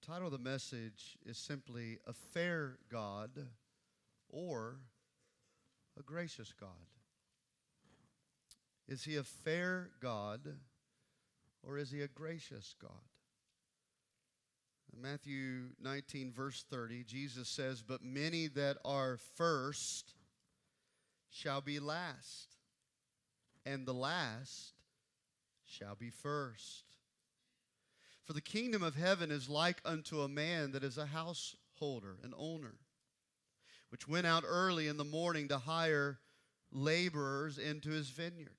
The title of the message is simply A Fair God or a Gracious God. Is he a fair God or is he a gracious God? In Matthew 19, verse 30, Jesus says, "But many that are first shall be last, and the last shall be first. For the kingdom of heaven is like unto a man that is a householder, an owner, which went out early in the morning to hire laborers into his vineyard.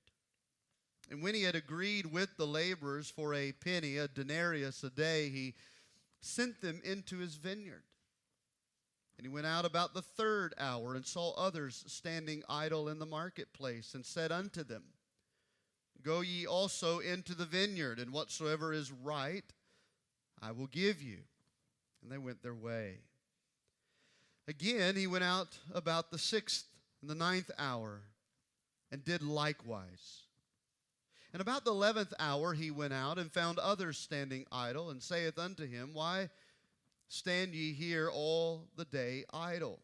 And when he had agreed with the laborers for a penny, a denarius a day, he sent them into his vineyard. And he went out about the third hour and saw others standing idle in the marketplace, and said unto them, Go ye also into the vineyard, and whatsoever is right I will give you. And they went their way. Again he went out about the sixth and the ninth hour, and did likewise. And about the 11th hour he went out, and found others standing idle, and saith unto him, Why stand ye here all the day idle?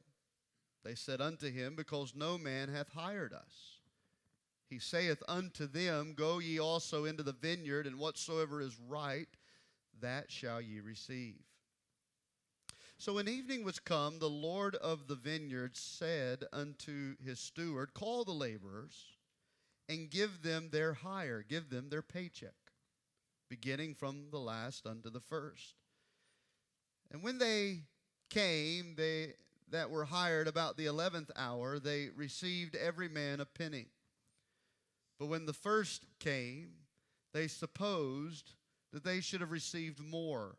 They said unto him, Because no man hath hired us. He saith unto them, Go ye also into the vineyard, and whatsoever is right, that shall ye receive. So when evening was come, the Lord of the vineyard said unto his steward, Call the laborers, and give them their hire, give them their paycheck, beginning from the last unto the first. And when they came, they that were hired about the 11th hour, they received every man a penny. But when the first came, they supposed that they should have received more,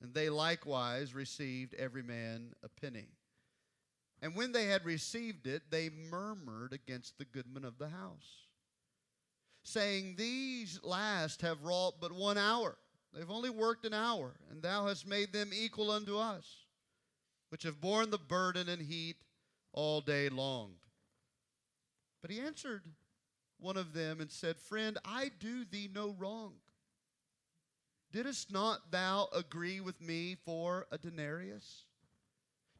and they likewise received every man a penny. And when they had received it, they murmured against the goodman of the house, saying, These last have wrought but 1 hour. They've only worked an hour, and thou hast made them equal unto us, which have borne the burden and heat all day long. But he answered one of them and said, Friend, I do thee no wrong. Didst not thou agree with me for a denarius?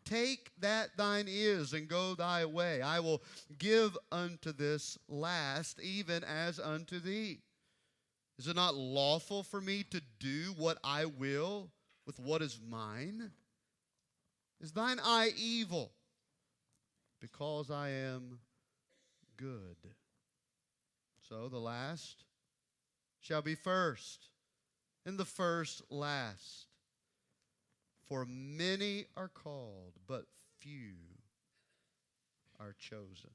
Take that thine is, and go thy way. I will give unto this last, even as unto thee. Is it not lawful for me to do what I will with what is mine? Is thine eye evil? Because I am good. So the last shall be first, and the first last. For many are called, but few are chosen.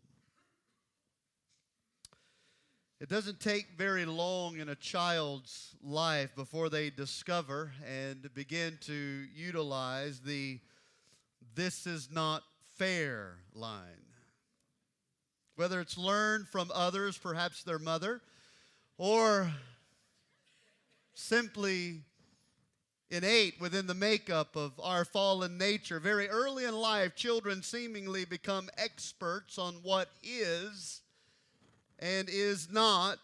It doesn't take very long in a child's life before they discover and begin to utilize the "this is not fair" line. Whether it's learned from others, perhaps their mother, or simply innate within the makeup of our fallen nature. Very early in life, children seemingly become experts on what is and is not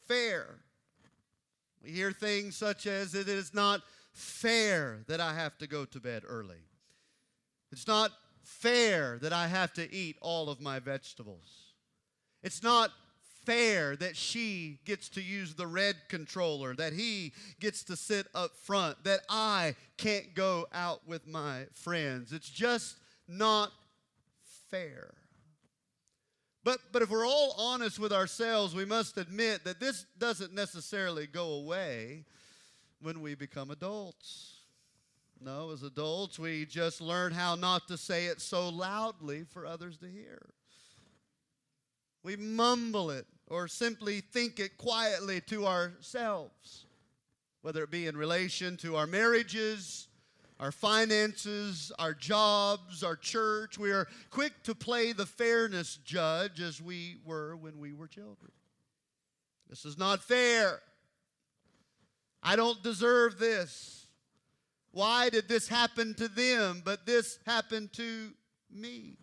fair. We hear things such as, it is not fair that I have to go to bed early. It's not fair that I have to eat all of my vegetables. It's not fair that she gets to use the red controller, that he gets to sit up front, that I can't go out with my friends. It's just not fair. But if we're all honest with ourselves, we must admit that this doesn't necessarily go away when we become adults. No, as adults, we just learn how not to say it so loudly for others to hear. We mumble it or simply think it quietly to ourselves, whether it be in relation to our marriages, our finances, our jobs, our church. We are quick to play the fairness judge as we were when we were children. This is not fair. I don't deserve this. Why did this happen to them, but this happened to me?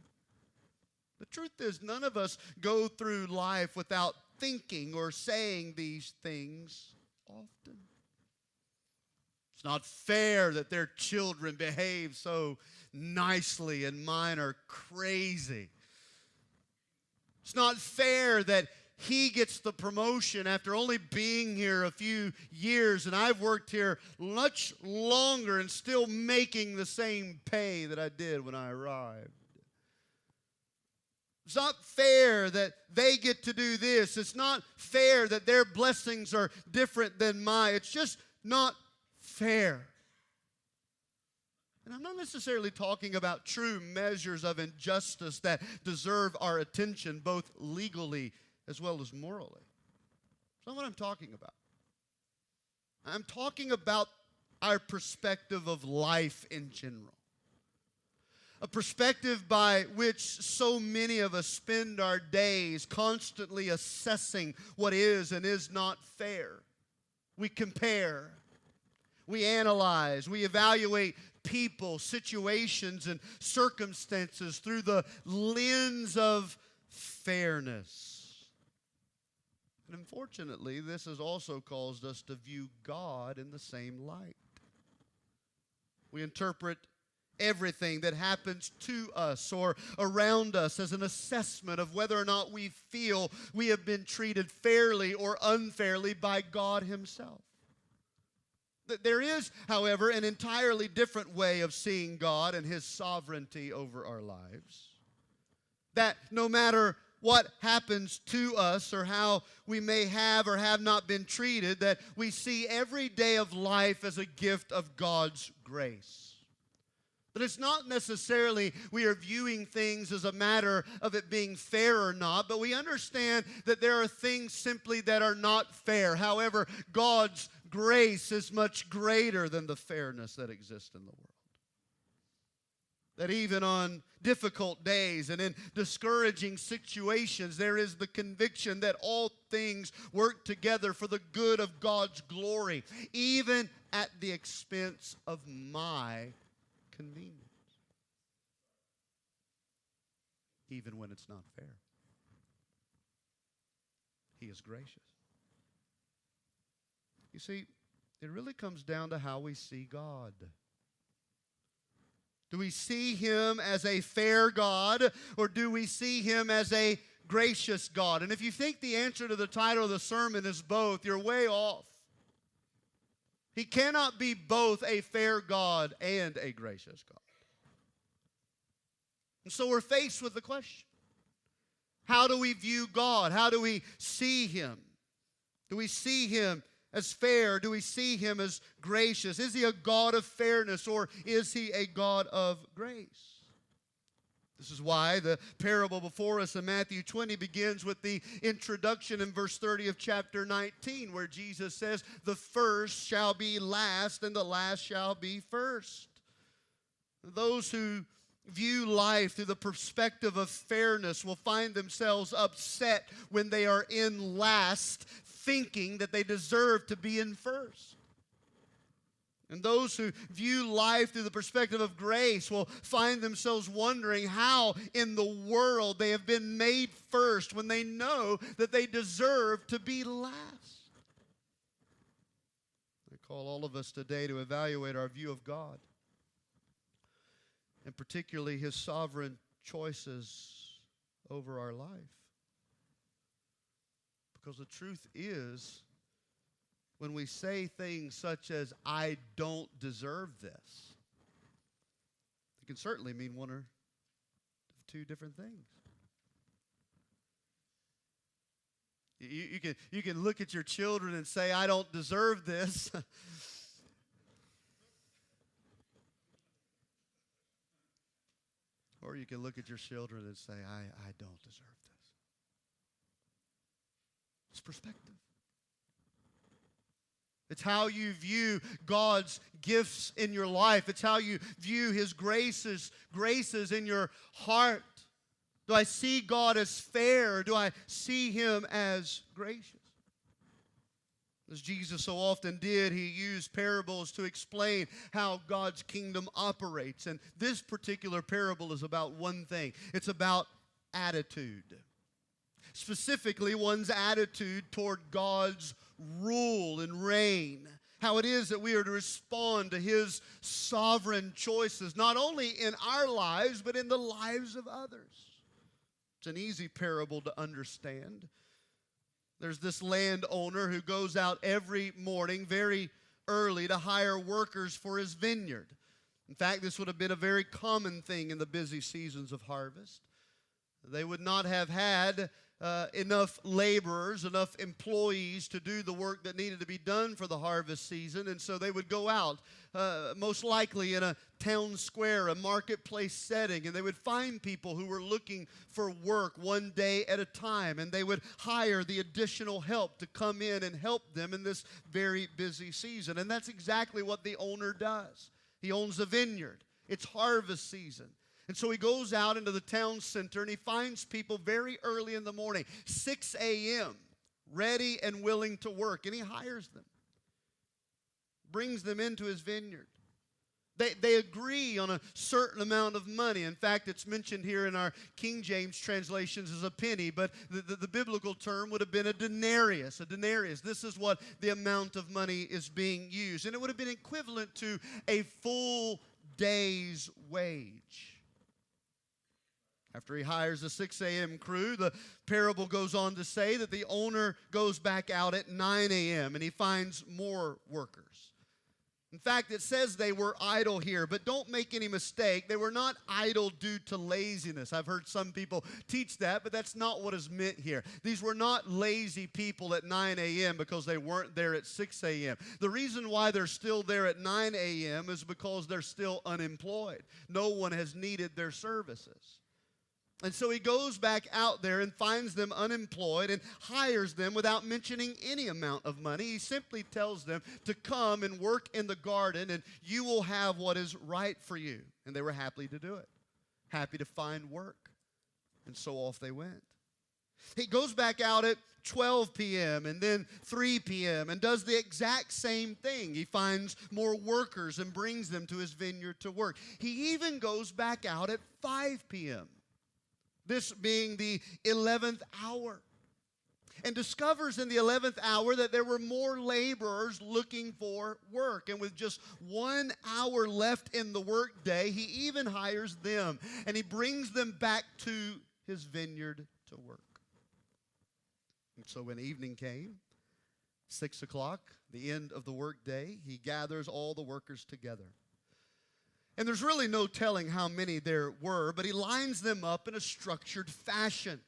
The truth is, none of us go through life without thinking or saying these things often. It's not fair that their children behave so nicely and mine are crazy. It's not fair that he gets the promotion after only being here a few years, and I've worked here much longer and still making the same pay that I did when I arrived. It's not fair that they get to do this. It's not fair that their blessings are different than mine. It's just not fair. And I'm not necessarily talking about true measures of injustice that deserve our attention, both legally as well as morally. That's not what I'm talking about. I'm talking about our perspective of life in general. A perspective by which so many of us spend our days constantly assessing what is and is not fair. We compare, we analyze, we evaluate people, situations, and circumstances through the lens of fairness. And unfortunately, this has also caused us to view God in the same light. We interpret everything that happens to us or around us as an assessment of whether or not we feel we have been treated fairly or unfairly by God Himself. There is, however, an entirely different way of seeing God and His sovereignty over our lives. That no matter what happens to us or how we may have or have not been treated, that we see every day of life as a gift of God's grace. That it's not necessarily we are viewing things as a matter of it being fair or not, but we understand that there are things simply that are not fair. However, God's grace is much greater than the fairness that exists in the world. That even on difficult days and in discouraging situations, there is the conviction that all things work together for the good of God's glory, even at the expense of my convenience, even when it's not fair. He is gracious. You see, it really comes down to how we see God. Do we see Him as a fair God, or do we see Him as a gracious God? And if you think the answer to the title of the sermon is both, you're way off. He cannot be both a fair God and a gracious God. And so we're faced with the question, how do we view God? How do we see Him? Do we see Him as fair? Do we see Him as gracious? Is He a God of fairness, or is He a God of grace? This is why the parable before us in Matthew 20 begins with the introduction in verse 30 of chapter 19, where Jesus says, "The first shall be last, and the last shall be first." Those who view life through the perspective of fairness will find themselves upset when they are in last, thinking that they deserve to be in first. And those who view life through the perspective of grace will find themselves wondering how in the world they have been made first when they know that they deserve to be last. I call all of us today to evaluate our view of God, and particularly His sovereign choices over our life. Because the truth is, when we say things such as, "I don't deserve this," it can certainly mean one or two different things. You can look at your children and say, "I don't deserve this." Or you can look at your children and say, I don't deserve this. It's perspective. It's how you view God's gifts in your life. It's how you view His graces in your heart. Do I see God as fair, or do I see Him as gracious? As Jesus so often did, He used parables to explain how God's kingdom operates. And this particular parable is about one thing. It's about attitude. Specifically, one's attitude toward God's rule and reign. how it is that we are to respond to His sovereign choices, not only in our lives, but in the lives of others. It's an easy parable to understand. There's this landowner who goes out every morning very early to hire workers for his vineyard. In fact, this would have been a very common thing in the busy seasons of harvest. They would not have had enough laborers, enough employees to do the work that needed to be done for the harvest season. And so they would go out, most likely in a town square, a marketplace setting, and they would find people who were looking for work one day at a time. And they would hire the additional help to come in and help them in this very busy season. And that's exactly what the owner does. He owns a vineyard. It's harvest season. And so he goes out into the town center and he finds people very early in the morning, 6 a.m., ready and willing to work. And he hires them, brings them into his vineyard. They agree on a certain amount of money. In fact, it's mentioned here in our King James translations as a penny, but the biblical term would have been a denarius. A denarius. This is what the amount of money is being used. And it would have been equivalent to a full day's wage. After he hires the 6 a.m. crew, the parable goes on to say that the owner goes back out at 9 a.m. and he finds more workers. In fact, it says they were idle here, but don't make any mistake. They were not idle due to laziness. I've heard some people teach that, but that's not what is meant here. These were not lazy people at 9 a.m. because they weren't there at 6 a.m. The reason why they're still there at 9 a.m. is because they're still unemployed. No one has needed their services. And so he goes back out there and finds them unemployed and hires them without mentioning any amount of money. He simply tells them to come and work in the garden and you will have what is right for you. And they were happy to do it, happy to find work. And so off they went. He goes back out at 12 p.m. and then 3 p.m. and does the exact same thing. He finds more workers and brings them to his vineyard to work. He even goes back out at 5 p.m., this being the 11th hour, and discovers in the 11th hour that there were more laborers looking for work. And with just 1 hour left in the workday, he even hires them, and he brings them back to his vineyard to work. And so when evening came, 6 o'clock, the end of the workday, he gathers all the workers together. And there's really no telling how many there were, but he lines them up in a structured fashion.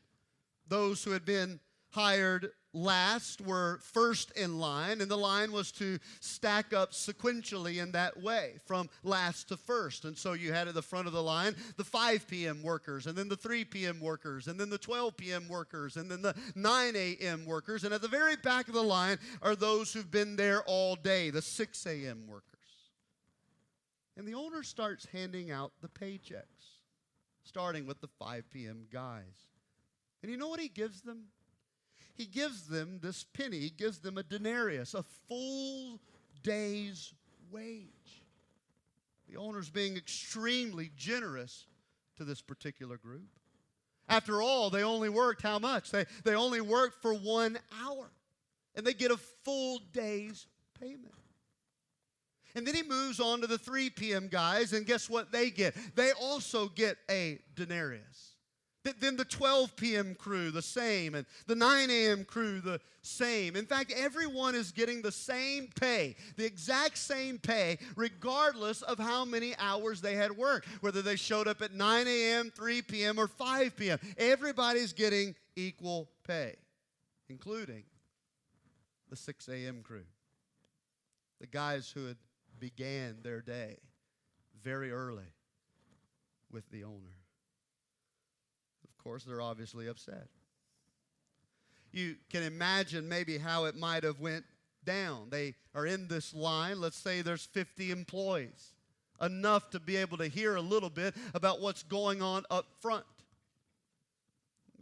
Those who had been hired last were first in line, and the line was to stack up sequentially in that way, from last to first. And so you had at the front of the line the 5 p.m. workers, and then the 3 p.m. workers, and then the 12 p.m. workers, and then the 9 a.m. workers. And at the very back of the line are those who've been there all day, the 6 a.m. workers. And the owner starts handing out the paychecks, starting with the 5 p.m. guys. And you know what he gives them? He gives them this penny. He gives them a denarius, a full day's wage. The owner's being extremely generous to this particular group. After all, they only worked how much? They only worked for 1 hour. And they get a full day's payment. And then he moves on to the 3 p.m. guys, and guess what they get? They also get a denarius. Then the 12 p.m. crew, the same, and the 9 a.m. crew, the same. In fact, everyone is getting the same pay, the exact same pay, regardless of how many hours they had worked, whether they showed up at 9 a.m., 3 p.m., or 5 p.m. Everybody's getting equal pay, including the 6 a.m. crew, the guys who had began their day very early with the owner. Of course, they're obviously upset. You can imagine maybe how it might have went down. They are in this line. Let's say there's 50 employees, enough to be able to hear a little bit about what's going on up front.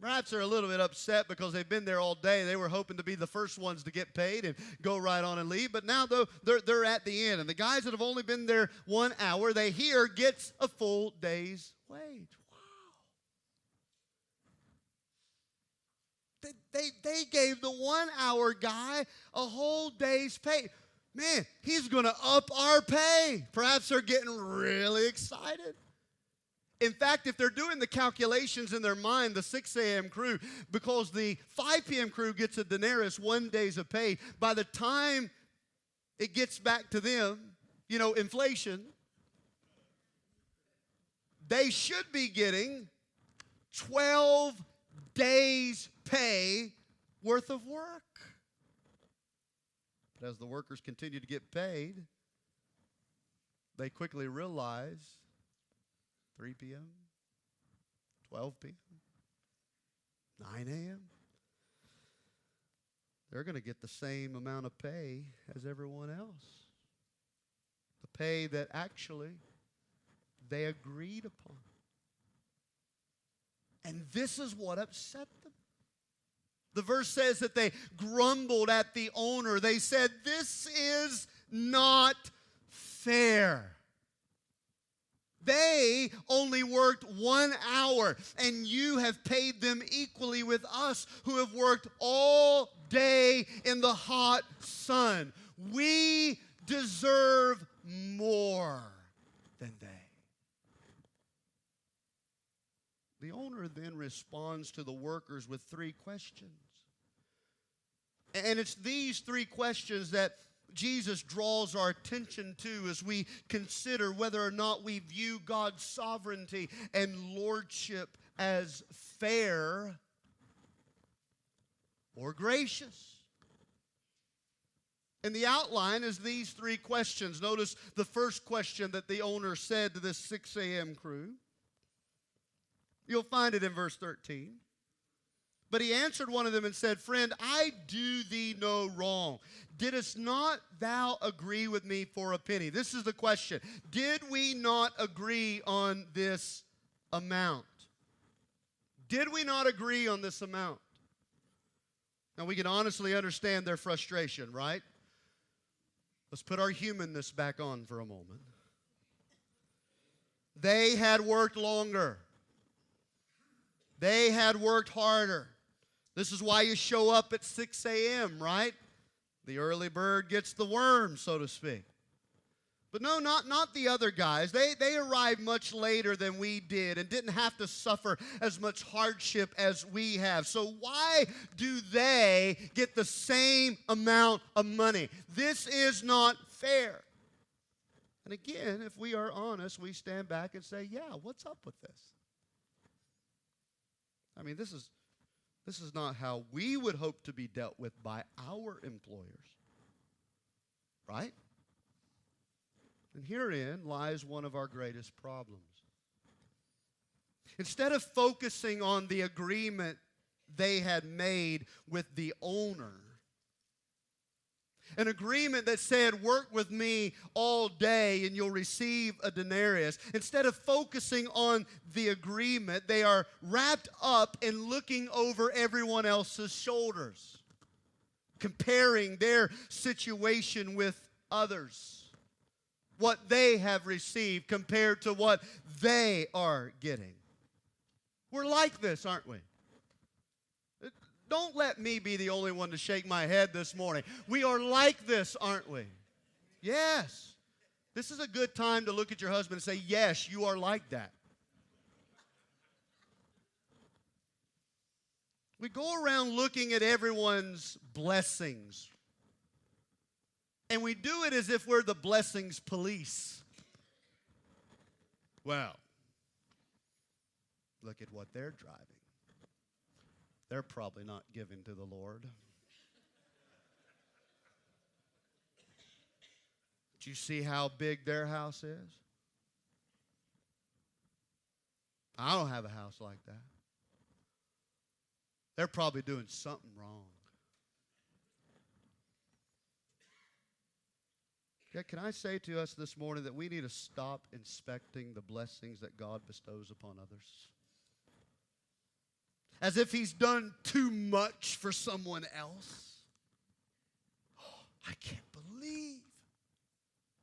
Perhaps they're a little bit upset because they've been there all day. They were hoping to be the first ones to get paid and go right on and leave. But now, though, they're at the end. And the guys that have only been there 1 hour, they hear gets a full day's wage. Wow. They gave the 1 hour guy a whole day's pay. Man, he's going to up our pay. Perhaps they're getting really excited. In fact, if they're doing the calculations in their mind, the 6 a.m. crew, because the 5 p.m. crew gets a denarius, 1 day's of pay, by the time it gets back to them, inflation, they should be getting 12 days' pay worth of work. But as the workers continue to get paid, they quickly realize 3 p.m., 12 p.m., 9 a.m., they're going to get the same amount of pay as everyone else. The pay that actually they agreed upon. And this is what upset them. The verse says that they grumbled at the owner. They said, "This is not fair. They only worked 1 hour, and you have paid them equally with us who have worked all day in the hot sun. We deserve more than they." The owner then responds to the workers with 3 questions. And it's these 3 questions that Jesus draws our attention to as we consider whether or not we view God's sovereignty and lordship as fair or gracious. And the outline is these 3 questions. Notice the first question that the owner said to this 6 a.m. crew. You'll find it in verse 13. But he answered one of them and said, "Friend, I do thee no wrong. Didst not thou agree with me for a penny?" This is the question. Did we not agree on this amount? Did we not agree on this amount? Now we can honestly understand their frustration, right? Let's put our humanness back on for a moment. They had worked longer. They had worked harder. This is why you show up at 6 a.m., right? The early bird gets the worm, so to speak. But no, not the other guys. They arrived much later than we did and didn't have to suffer as much hardship as we have. So why do they get the same amount of money? This is not fair. And again, if we are honest, we stand back and say, yeah, what's up with this? I mean, this is not how we would hope to be dealt with by our employers, right? And herein lies one of our greatest problems. Instead of focusing on the agreement they had made with the owner, an agreement that said, work with me all day and you'll receive a denarius. Instead of focusing on the agreement, they are wrapped up in looking over everyone else's shoulders, comparing their situation with others, what they have received compared to what they are getting. We're like this, aren't we? Don't let me be the only one to shake my head this morning. We are like this, aren't we? Yes. This is a good time to look at your husband and say, yes, you are like that. We go around looking at everyone's blessings, and we do it as if we're the blessings police. Well, look at what they're driving. They're probably not giving to the Lord. Do you see how big their house is? I don't have a house like that. They're probably doing something wrong. Okay, can I say to us this morning that we need to stop inspecting the blessings that God bestows upon others? As if he's done too much for someone else. Oh, I can't believe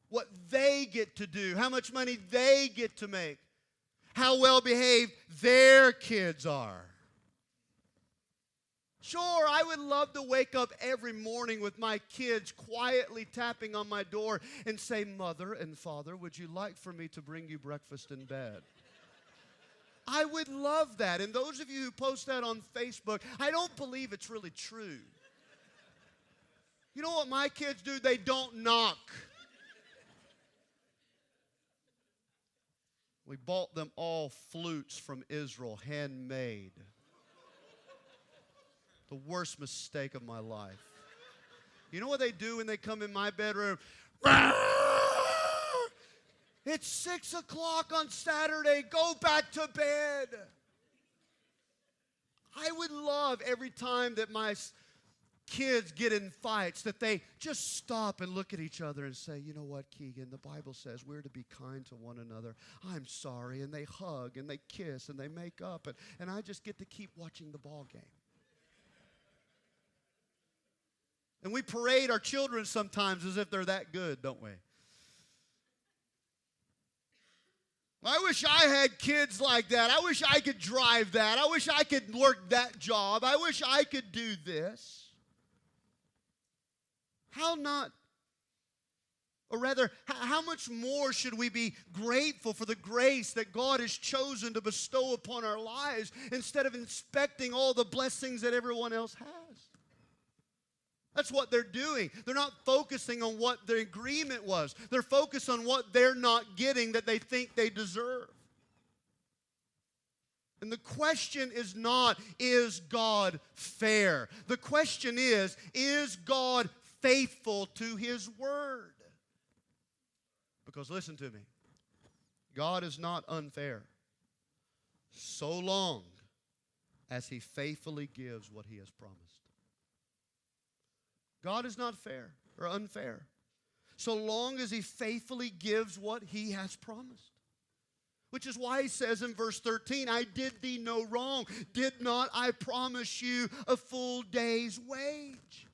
what they get to do, how much money they get to make, how well behaved their kids are. Sure, I would love to wake up every morning with my kids quietly tapping on my door and say, Mother and Father, would you like for me to bring you breakfast in bed? I would love that. And those of you who post that on Facebook, I don't believe it's really true. You know what my kids do? They don't knock. We bought them all flutes from Israel, handmade. The worst mistake of my life. You know what they do when they come in my bedroom? It's 6 o'clock on Saturday. Go back to bed. I would love every time that my kids get in fights that they just stop and look at each other and say, you know what, Keegan, the Bible says we're to be kind to one another. I'm sorry. And they hug and they kiss and they make up. And I just get to keep watching the ball game. And we parade our children sometimes as if they're that good, don't we? I wish I had kids like that. I wish I could drive that. I wish I could work that job. I wish I could do this. How not? Or rather, how much more should we be grateful for the grace that God has chosen to bestow upon our lives instead of inspecting all the blessings that everyone else has? That's what they're doing. They're not focusing on what the agreement was. They're focused on what they're not getting that they think they deserve. And the question is not, is God fair? The question is God faithful to His word? Because listen to me, God is not unfair so long as He faithfully gives what He has promised. God is not fair or unfair so long as He faithfully gives what He has promised. Which is why He says in verse 13, I did thee no wrong. Did not I promise you a full day's wage?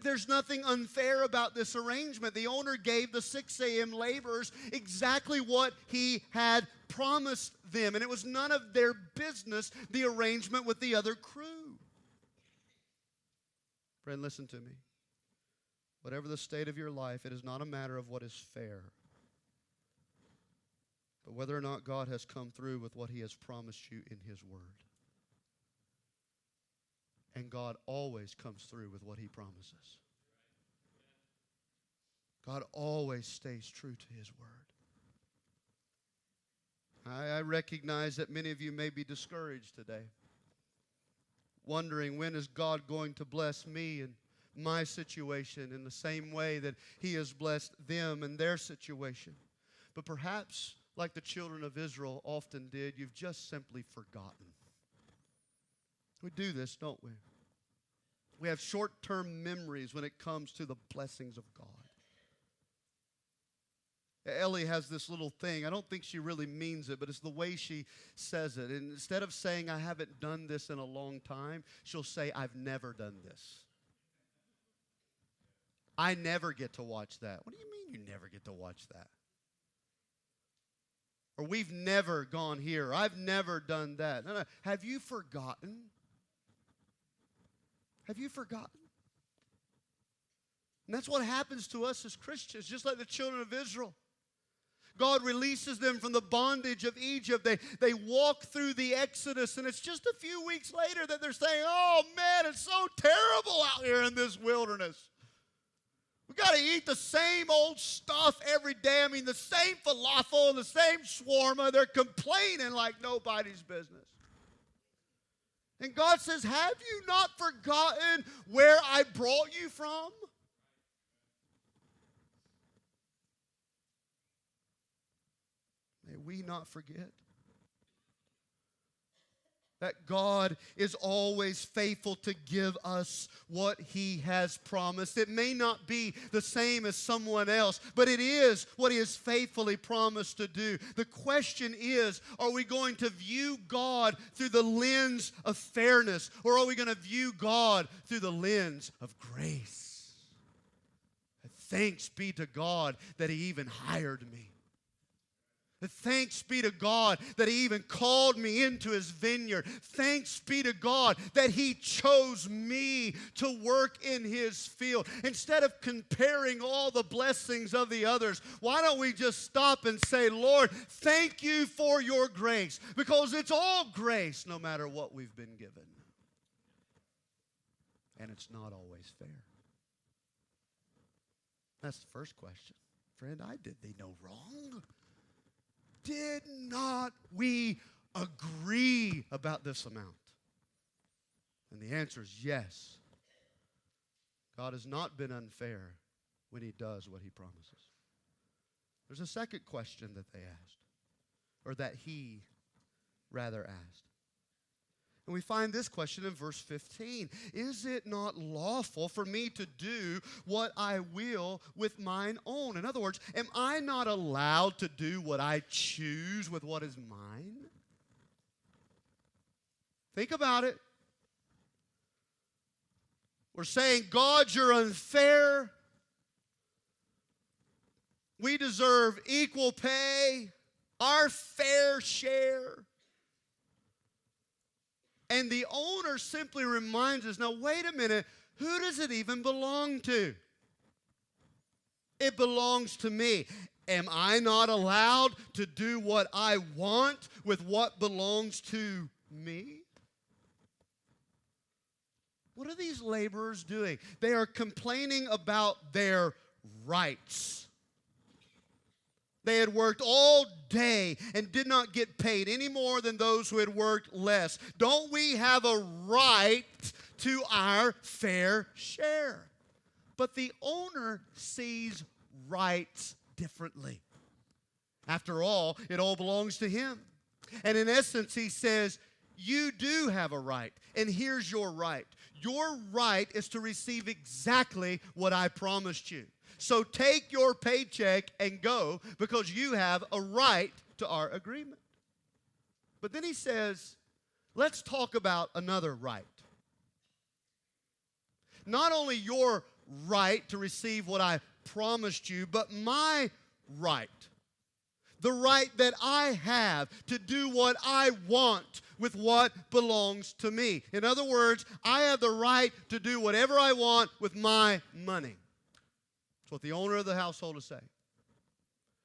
There's nothing unfair about this arrangement. The owner gave the 6 a.m. laborers exactly what he had promised them. And it was none of their business, the arrangement with the other crew. Friend, listen to me. Whatever the state of your life, it is not a matter of what is fair, but whether or not God has come through with what He has promised you in His word. And God always comes through with what He promises. God always stays true to His word. I recognize that many of you may be discouraged today, wondering when is God going to bless me and my situation in the same way that He has blessed them and their situation. But perhaps, like the children of Israel often did, you've just simply forgotten. We do this, don't we? We have short-term memories when it comes to the blessings of God. Ellie has this little thing. I don't think she really means it, but it's the way she says it. And instead of saying, I haven't done this in a long time, she'll say, I've never done this. I never get to watch that. What do you mean you never get to watch that? Or we've never gone here. I've never done that. No. Have you forgotten? Have you forgotten? And that's what happens to us as Christians, just like the children of Israel. God releases them from the bondage of Egypt. They walk through the Exodus, and it's just a few weeks later that they're saying, oh, man, it's so terrible out here in this wilderness. We got to eat the same old stuff every day. I mean, the same falafel and the same shawarma. They're complaining like nobody's business. And God says, have you not forgotten where I brought you from? May we not forget that God is always faithful to give us what He has promised. It may not be the same as someone else, but it is what He has faithfully promised to do. The question is, are we going to view God through the lens of fairness, or are we going to view God through the lens of grace? Thanks be to God that He even hired me. Thanks be to God that He even called me into His vineyard. Thanks be to God that He chose me to work in His field. Instead of comparing all the blessings of the others, why don't we just stop and say, Lord, thank you for your grace, because it's all grace no matter what we've been given. And it's not always fair. That's the first question. Friend, did they know wrong? Did not we agree about this amount? And the answer is yes. God has not been unfair when He does what He promises. There's a second question that they asked, or that he rather asked. And we find this question in verse 15. Is it not lawful for me to do what I will with mine own? In other words, am I not allowed to do what I choose with what is mine? Think about it. We're saying, God, you're unfair. We deserve equal pay, our fair share. And the owner simply reminds us, now wait a minute, who does it even belong to? It belongs to me. Am I not allowed to do what I want with what belongs to me? What are these laborers doing? They are complaining about their rights. They had worked all day and did not get paid any more than those who had worked less. Don't we have a right to our fair share? But the owner sees rights differently. After all, it all belongs to him. And in essence, he says, you do have a right, and here's your right. Your right is to receive exactly what I promised you. So take your paycheck and go, because you have a right to our agreement. But then he says, let's talk about another right. Not only your right to receive what I promised you, but my right. The right that I have to do what I want with what belongs to me. In other words, I have the right to do whatever I want with my money. That's what the owner of the household is saying.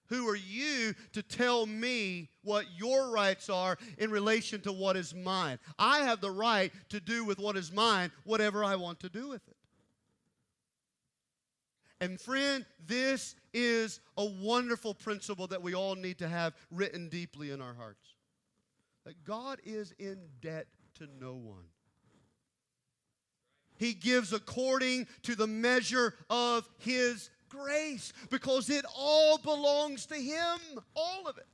Who are you to tell me what your rights are in relation to what is mine? I have the right to do with what is mine whatever I want to do with it. And friend, this is a wonderful principle that we all need to have written deeply in our hearts. That God is in debt to no one. He gives according to the measure of His grace, because it all belongs to Him, all of it.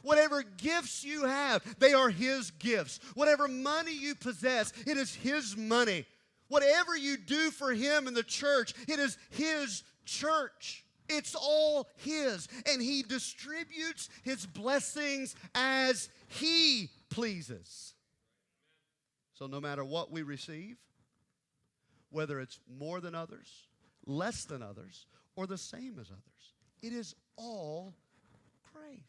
Whatever gifts you have, they are His gifts. Whatever money you possess, it is His money. Whatever you do for Him in the church, it is His church. It's all His. And He distributes His blessings as He pleases. So no matter what we receive, whether it's more than others, less than others, or the same as others, it is all grace.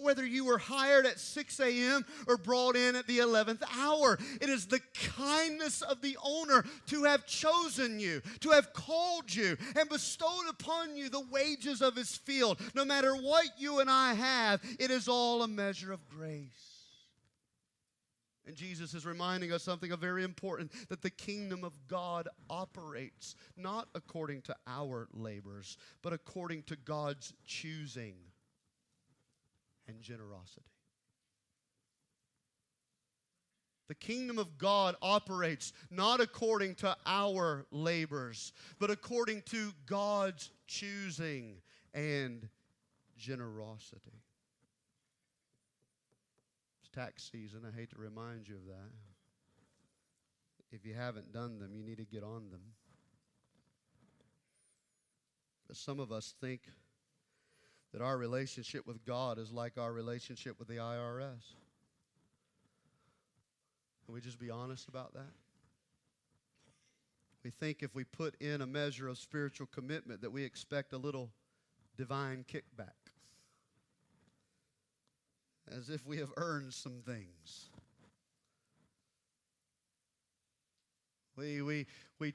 Whether you were hired at 6 a.m. or brought in at the 11th hour, it is the kindness of the owner to have chosen you, to have called you, and bestowed upon you the wages of His field. No matter what you and I have, it is all a measure of grace. And Jesus is reminding us something very important, that the kingdom of God operates not according to our labors, but according to God's choosing and generosity. The kingdom of God operates not according to our labors, but according to God's choosing and generosity. It's tax season. I hate to remind you of that. If you haven't done them, you need to get on them. But some of us think that our relationship with God is like our relationship with the IRS. Can we just be honest about that? We think if we put in a measure of spiritual commitment that we expect a little divine kickback, as if we have earned some things. We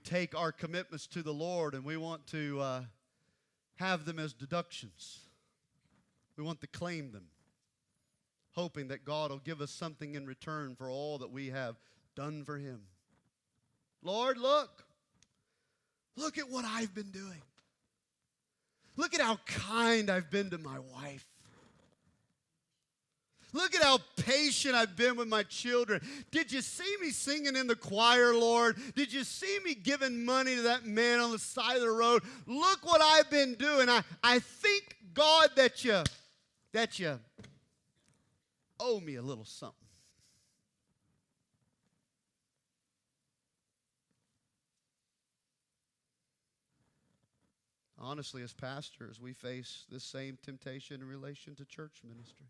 take our commitments to the Lord and we want to have them as deductions. We want to claim them, hoping that God will give us something in return for all that we have done for Him. Lord, look at what I've been doing. Look at how kind I've been to my wife. Look at how patient I've been with my children. Did you see me singing in the choir, Lord? Did you see me giving money to that man on the side of the road? Look what I've been doing. I think, God, that you owe me a little something. Honestly, as pastors, we face this same temptation in relation to church ministry.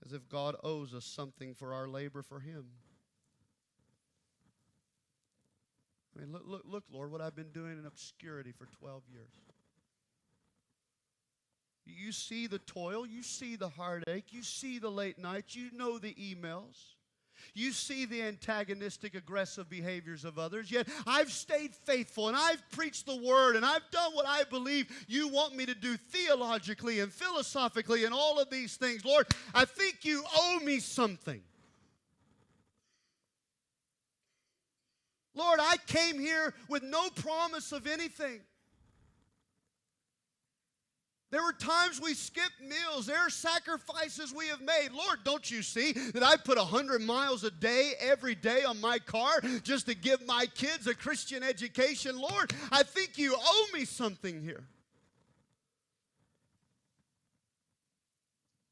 As if God owes us something for our labor for Him. I mean, look, Lord, what I've been doing in obscurity for 12 years. You see the toil, you see the heartache, you see the late nights, you know the emails. You see the antagonistic, aggressive behaviors of others, yet I've stayed faithful and I've preached the Word and I've done what I believe you want me to do theologically and philosophically and all of these things. Lord, I think you owe me something. Lord, I came here with no promise of anything. There were times we skipped meals. There are sacrifices we have made. Lord, don't you see that I put 100 miles a day, every day on my car just to give my kids a Christian education? Lord, I think you owe me something here.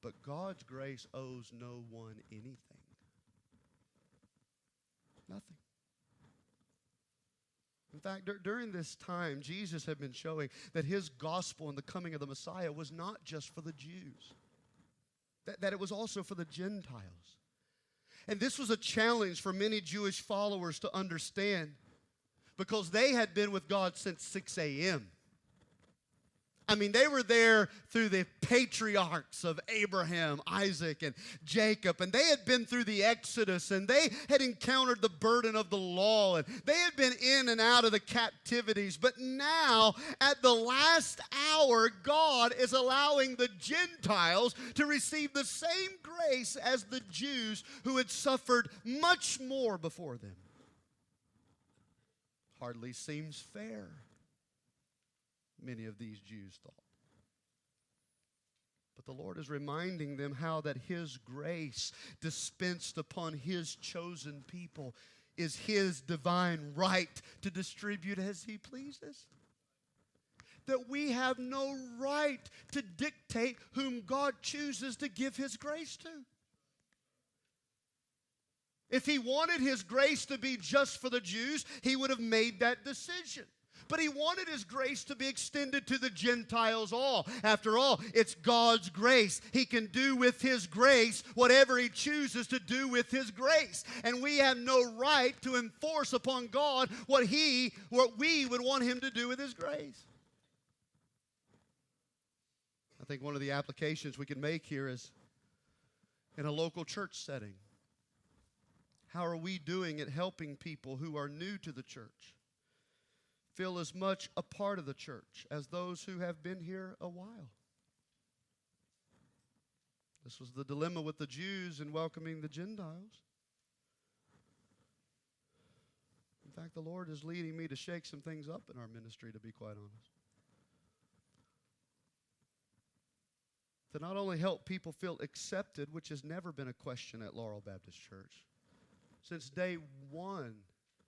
But God's grace owes no one anything. Nothing. In fact, during this time, Jesus had been showing that His gospel and the coming of the Messiah was not just for the Jews, that it was also for the Gentiles. And this was a challenge for many Jewish followers to understand because they had been with God since 6 a.m. I mean, they were there through the patriarchs of Abraham, Isaac, and Jacob, and they had been through the Exodus, and they had encountered the burden of the law, and they had been in and out of the captivities. But now, at the last hour, God is allowing the Gentiles to receive the same grace as the Jews who had suffered much more before them. Hardly seems fair, many of these Jews thought. But the Lord is reminding them how that His grace dispensed upon His chosen people is His divine right to distribute as He pleases. That we have no right to dictate whom God chooses to give His grace to. If He wanted His grace to be just for the Jews, He would have made that decision. But He wanted His grace to be extended to the Gentiles all. After all, it's God's grace. He can do with His grace whatever He chooses to do with His grace. And we have no right to enforce upon God what we would want Him to do with His grace. I think one of the applications we can make here is in a local church setting. How are we doing at helping people who are new to the church feel as much a part of the church as those who have been here a while? This was the dilemma with the Jews in welcoming the Gentiles. In fact, the Lord is leading me to shake some things up in our ministry, to be quite honest. To not only help people feel accepted, which has never been a question at Laurel Baptist Church. Since day one,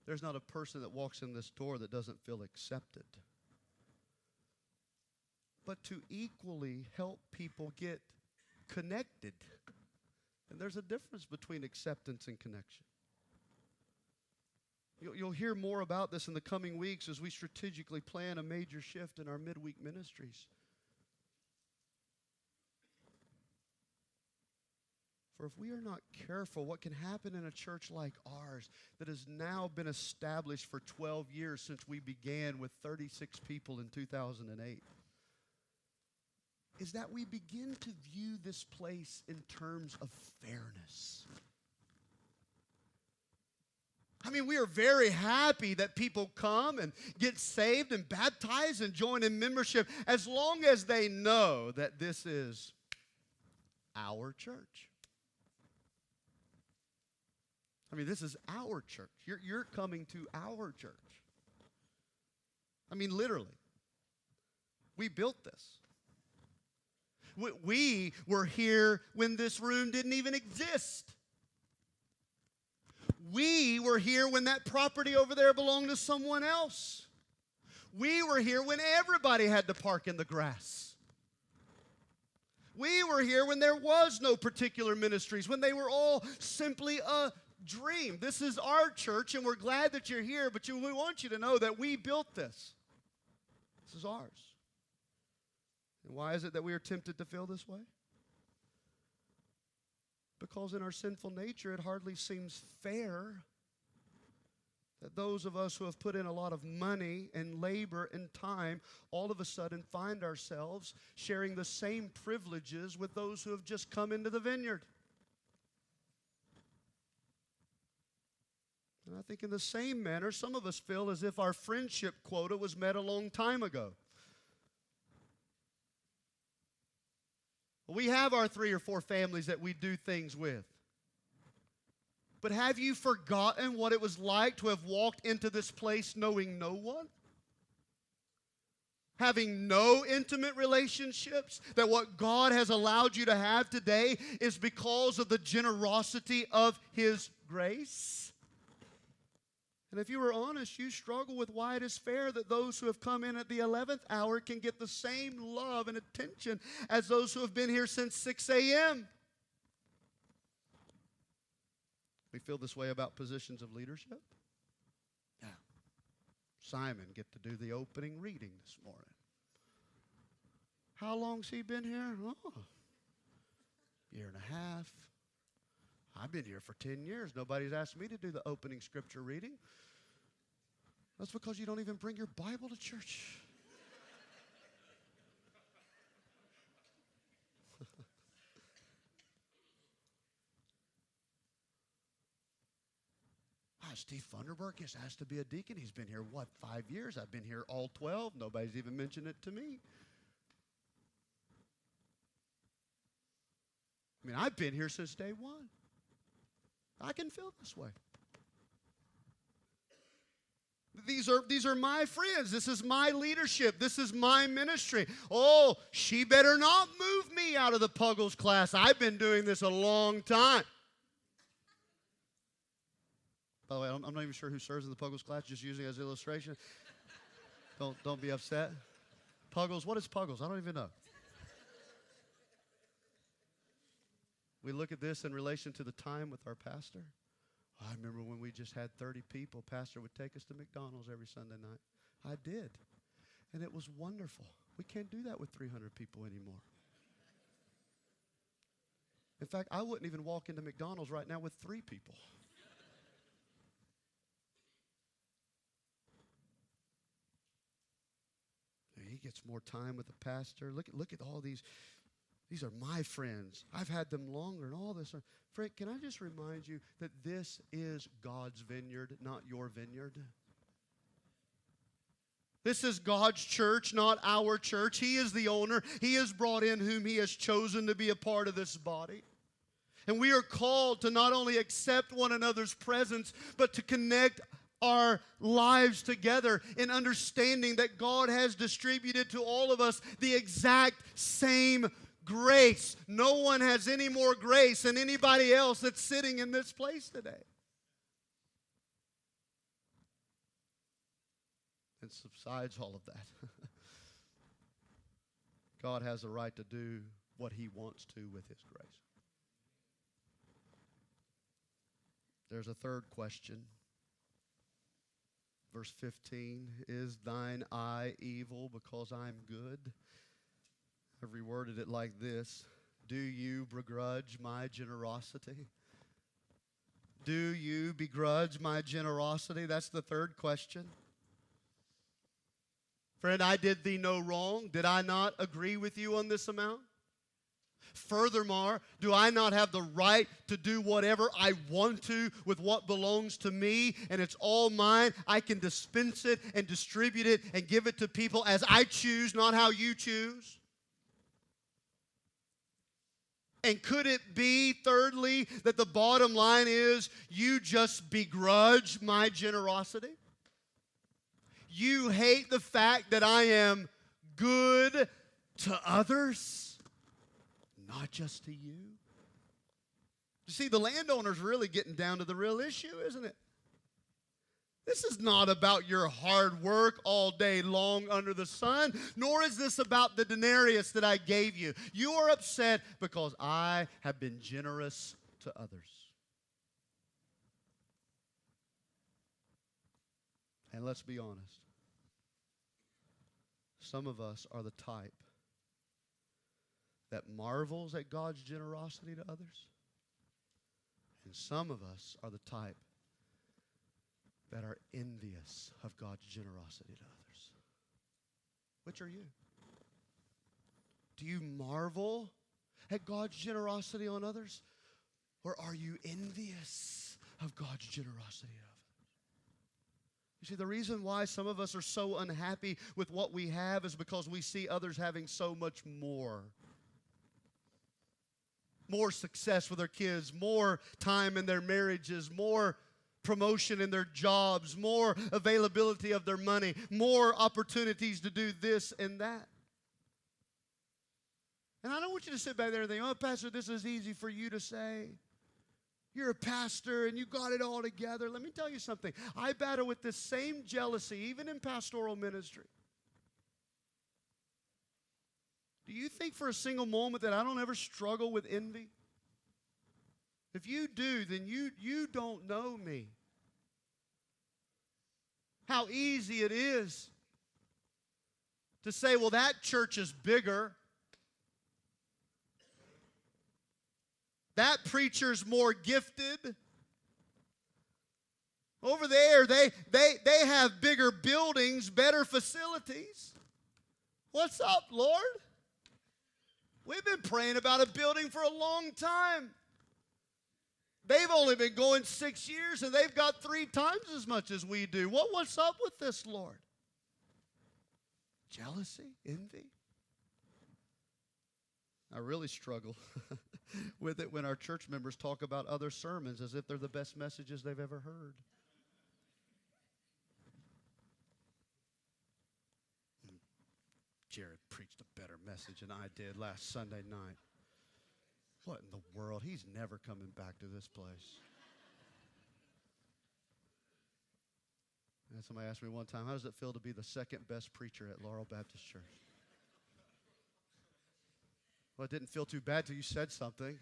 there's not a person that walks in this door that doesn't feel accepted. But to equally help people get connected. And there's a difference between acceptance and connection. You'll hear more about this in the coming weeks as we strategically plan a major shift in our midweek ministries. For if we are not careful, what can happen in a church like ours that has now been established for 12 years since we began with 36 people in 2008, is that we begin to view this place in terms of fairness. I mean, we are very happy that people come and get saved and baptized and join in membership as long as they know that this is our church. I mean, this is our church. You're coming to our church. I mean, literally. We built this. We were here when this room didn't even exist. We were here when that property over there belonged to someone else. We were here when everybody had to park in the grass. We were here when there was no particular ministries, when they were all simply a dream. This is our church, and we're glad that you're here, but we want you to know that we built this. This is ours. And why is it that we are tempted to feel this way? Because in our sinful nature, it hardly seems fair that those of us who have put in a lot of money and labor and time all of a sudden find ourselves sharing the same privileges with those who have just come into the vineyard. And I think in the same manner, some of us feel as if our friendship quota was met a long time ago. We have our 3 or 4 families that we do things with. But have you forgotten what it was like to have walked into this place knowing no one? Having no intimate relationships? That what God has allowed you to have today is because of the generosity of His grace? And if you were honest, you struggle with why it is fair that those who have come in at the 11th hour can get the same love and attention as those who have been here since 6 a.m. We feel this way about positions of leadership. Yeah. Simon get to do the opening reading this morning. How long's he been here? Oh, year and a half. I've been here for 10 years. Nobody's asked me to do the opening scripture reading. That's because you don't even bring your Bible to church. Steve Funderburk is asked to be a deacon. He's been here, 5 years? I've been here all 12. Nobody's even mentioned it to me. I mean, I've been here since day one. I can feel this way. These are my friends. This is my leadership. This is my ministry. Oh, she better not move me out of the Puggles class. I've been doing this a long time. By the way, I'm not even sure who serves in the Puggles class, just using it as an illustration. Don't be upset. Puggles, what is Puggles? I don't even know. We look at this in relation to the time with our pastor. I remember when we just had 30 people, pastor would take us to McDonald's every Sunday night. I did. And it was wonderful. We can't do that with 300 people anymore. In fact, I wouldn't even walk into McDonald's right now with 3 people. He gets more time with the pastor. Look at all these. These are my friends. I've had them longer and all this. Frank, can I just remind you that this is God's vineyard, not your vineyard? This is God's church, not our church. He is the owner. He has brought in whom He has chosen to be a part of this body. And we are called to not only accept one another's presence, but to connect our lives together in understanding that God has distributed to all of us the exact same grace. No one has any more grace than anybody else that's sitting in this place today. And besides all of that, God has a right to do what He wants to with His grace. There's a third question. Verse 15, is thine eye evil because I'm good? I've reworded it like this. Do you begrudge my generosity? Do you begrudge my generosity? That's the third question. Friend, I did thee no wrong. Did I not agree with you on this amount? Furthermore, do I not have the right to do whatever I want to with what belongs to me, and it's all mine? I can dispense it and distribute it and give it to people as I choose, not how you choose. And could it be, thirdly, that the bottom line is you just begrudge my generosity? You hate the fact that I am good to others, not just to you. You see, the landowner's really getting down to the real issue, isn't it? This is not about your hard work all day long under the sun, nor is this about the denarius that I gave you. You are upset because I have been generous to others. And let's be honest. Some of us are the type that marvels at God's generosity to others. And some of us are the type that are envious of God's generosity to others. Which are you? Do you marvel at God's generosity on others? Or are you envious of God's generosity to others? You see, the reason why some of us are so unhappy with what we have is because we see others having so much more. More success with their kids, more time in their marriages, more promotion in their jobs, more availability of their money, more opportunities to do this and that. And I don't want you to sit back there and think, oh, Pastor, this is easy for you to say. You're a pastor and you got it all together. Let me tell you something. I battle with this same jealousy, even in pastoral ministry. Do you think for a single moment that I don't ever struggle with envy? If you do, then you don't know me. How easy it is to say, well, that church is bigger. That preacher's more gifted. Over there, they have bigger buildings, better facilities. What's up, Lord? We've been praying about a building for a long time. They've only been going 6 years, and they've got 3 times as much as we do. What's up with this, Lord? Jealousy? Envy? I really struggle with it when our church members talk about other sermons as if they're the best messages they've ever heard. Jared preached a better message than I did last Sunday night. What in the world? He's never coming back to this place. And somebody asked me one time, how does it feel to be the second best preacher at Laurel Baptist Church? Well, it didn't feel too bad till you said something.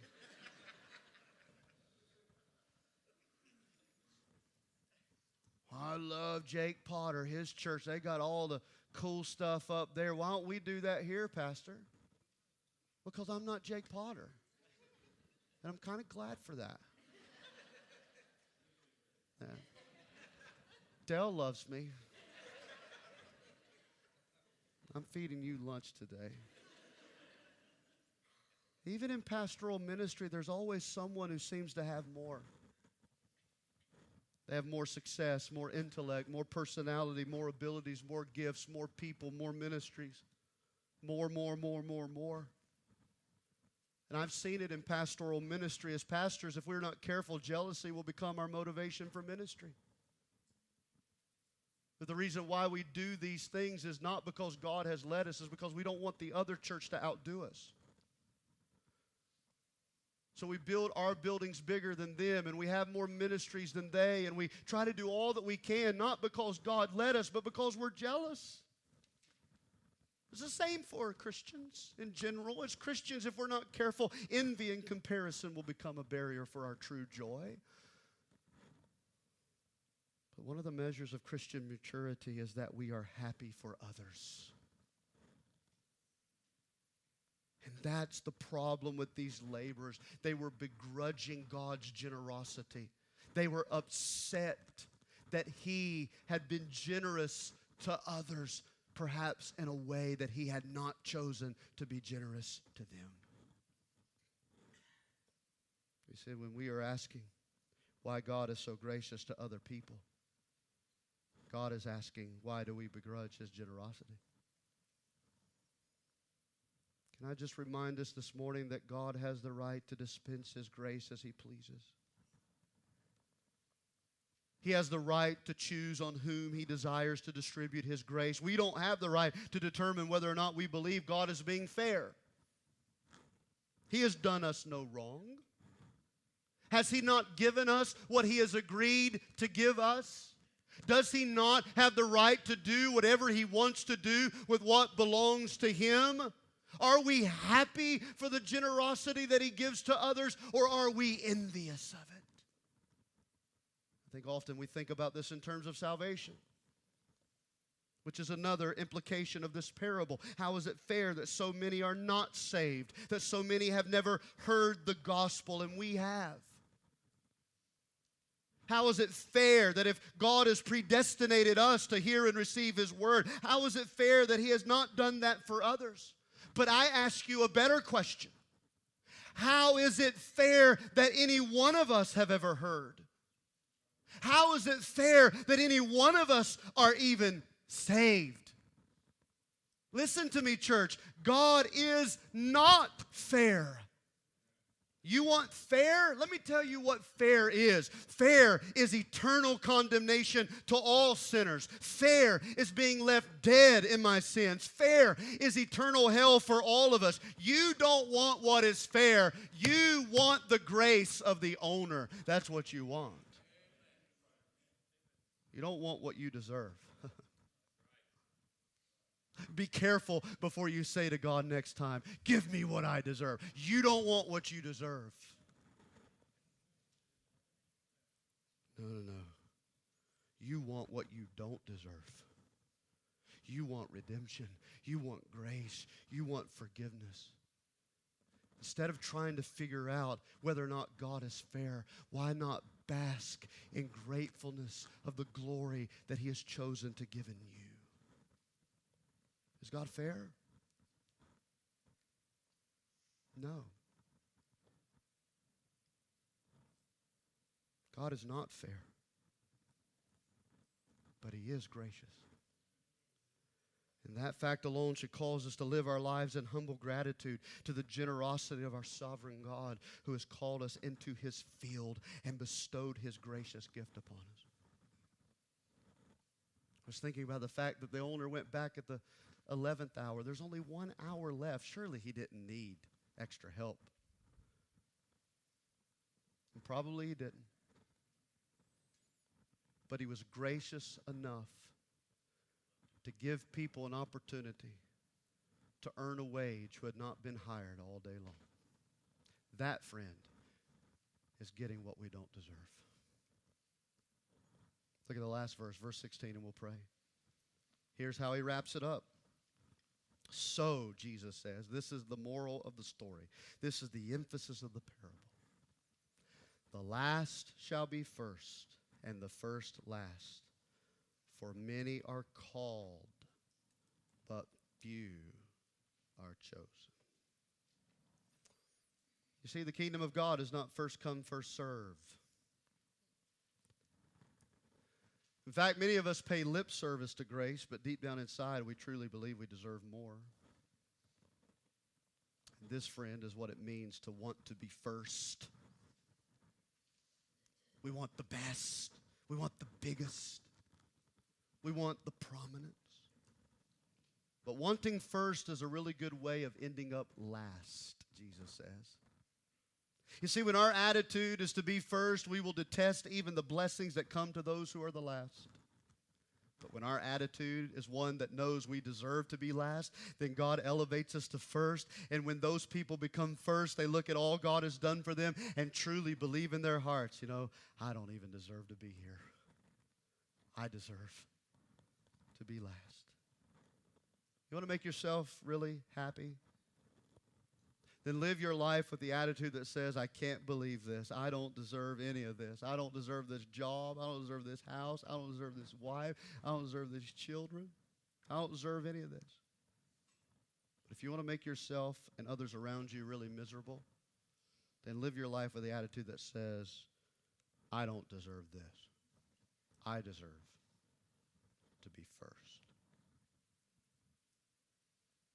I love Jake Potter, his church. They got all the cool stuff up there. Why don't we do that here, Pastor? Because I'm not Jake Potter. And I'm kind of glad for that. Yeah. Dell loves me. I'm feeding you lunch today. Even in pastoral ministry, there's always someone who seems to have more. They have more success, more intellect, more personality, more abilities, more gifts, more people, more ministries. More. And I've seen it in pastoral ministry. As pastors, if we're not careful, jealousy will become our motivation for ministry. But the reason why we do these things is not because God has led us, it's because we don't want the other church to outdo us. So we build our buildings bigger than them, and we have more ministries than they, and we try to do all that we can, not because God led us, but because we're jealous. It's the same for Christians in general. As Christians, if we're not careful, envy and comparison will become a barrier for our true joy. But one of the measures of Christian maturity is that we are happy for others. And That's the problem with these laborers. They were begrudging God's generosity. They were upset that he had been generous to others, perhaps in a way that he had not chosen to be generous to them. He said, when we are asking why God is so gracious to other people, God is asking, why do we begrudge his generosity? Can I just remind us this morning that God has the right to dispense his grace as he pleases? He has the right to choose on whom he desires to distribute his grace. We don't have the right to determine whether or not we believe God is being fair. He has done us no wrong. Has he not given us what he has agreed to give us? Does he not have the right to do whatever he wants to do with what belongs to him? Are we happy for the generosity that he gives to others, or are we envious of it? I think often we think about this in terms of salvation, which is another implication of this parable. How is it fair that so many are not saved, that so many have never heard the gospel and we have? How is it fair that if God has predestinated us to hear and receive his word, how is it fair that he has not done that for others? But I ask you a better question. How is it fair that any one of us have ever heard? How is it fair that any one of us are even saved? Listen to me, church. God is not fair. You want fair? Let me tell you what fair is. Fair is eternal condemnation to all sinners. Fair is being left dead in my sins. Fair is eternal hell for all of us. You don't want what is fair. You want the grace of the owner. That's what you want. You don't want what you deserve. Be careful before you say to God next time, give me what I deserve. You don't want what you deserve. No. You want what you don't deserve. You want redemption. You want grace. You want forgiveness. Instead of trying to figure out whether or not God is fair, why not bask in gratefulness of the glory that he has chosen to give in you? Is God fair? No. God is not fair, but he is gracious. And that fact alone should cause us to live our lives in humble gratitude to the generosity of our sovereign God who has called us into his field and bestowed his gracious gift upon us. I was thinking about the fact that the owner went back at the 11th hour. There's only 1 hour left. Surely he didn't need extra help. And probably he didn't. But he was gracious enough to give people an opportunity to earn a wage who had not been hired all day long. That, friend, is getting what we don't deserve. Look at the last verse, verse 16, and we'll pray. Here's how he wraps it up. So, Jesus says, this is the moral of the story. This is the emphasis of the parable. The last shall be first, and the first last. For many are called, but few are chosen. You see, the kingdom of God is not first come, first serve. In fact, many of us pay lip service to grace, but deep down inside, we truly believe we deserve more. This, friend, is what it means to want to be first. We want the best. We want the biggest. We want the prominence. But wanting first is a really good way of ending up last, Jesus says. You see, when our attitude is to be first, we will detest even the blessings that come to those who are the last. But when our attitude is one that knows we deserve to be last, then God elevates us to first. And when those people become first, they look at all God has done for them and truly believe in their hearts, I don't even deserve to be here. I deserve to be last. You want to make yourself really happy? then live your life with the attitude that says, I can't believe this. I don't deserve any of this. I don't deserve this job. I don't deserve this house. I don't deserve this wife. I don't deserve these children. I don't deserve any of this. But if you want to make yourself and others around you really miserable, then live your life with the attitude that says, I don't deserve this. I deserve to be first.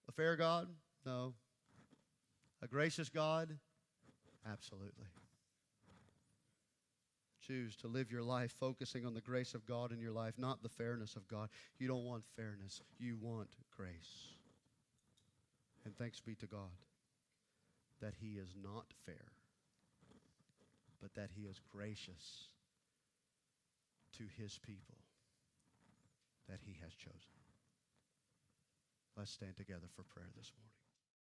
A fair God? No. A gracious God? Absolutely. Choose to live your life focusing on the grace of God in your life, not the fairness of God. You don't want fairness. You want grace. And thanks be to God that He is not fair, but that He is gracious to His people that He has chosen. Let's stand together for prayer this morning.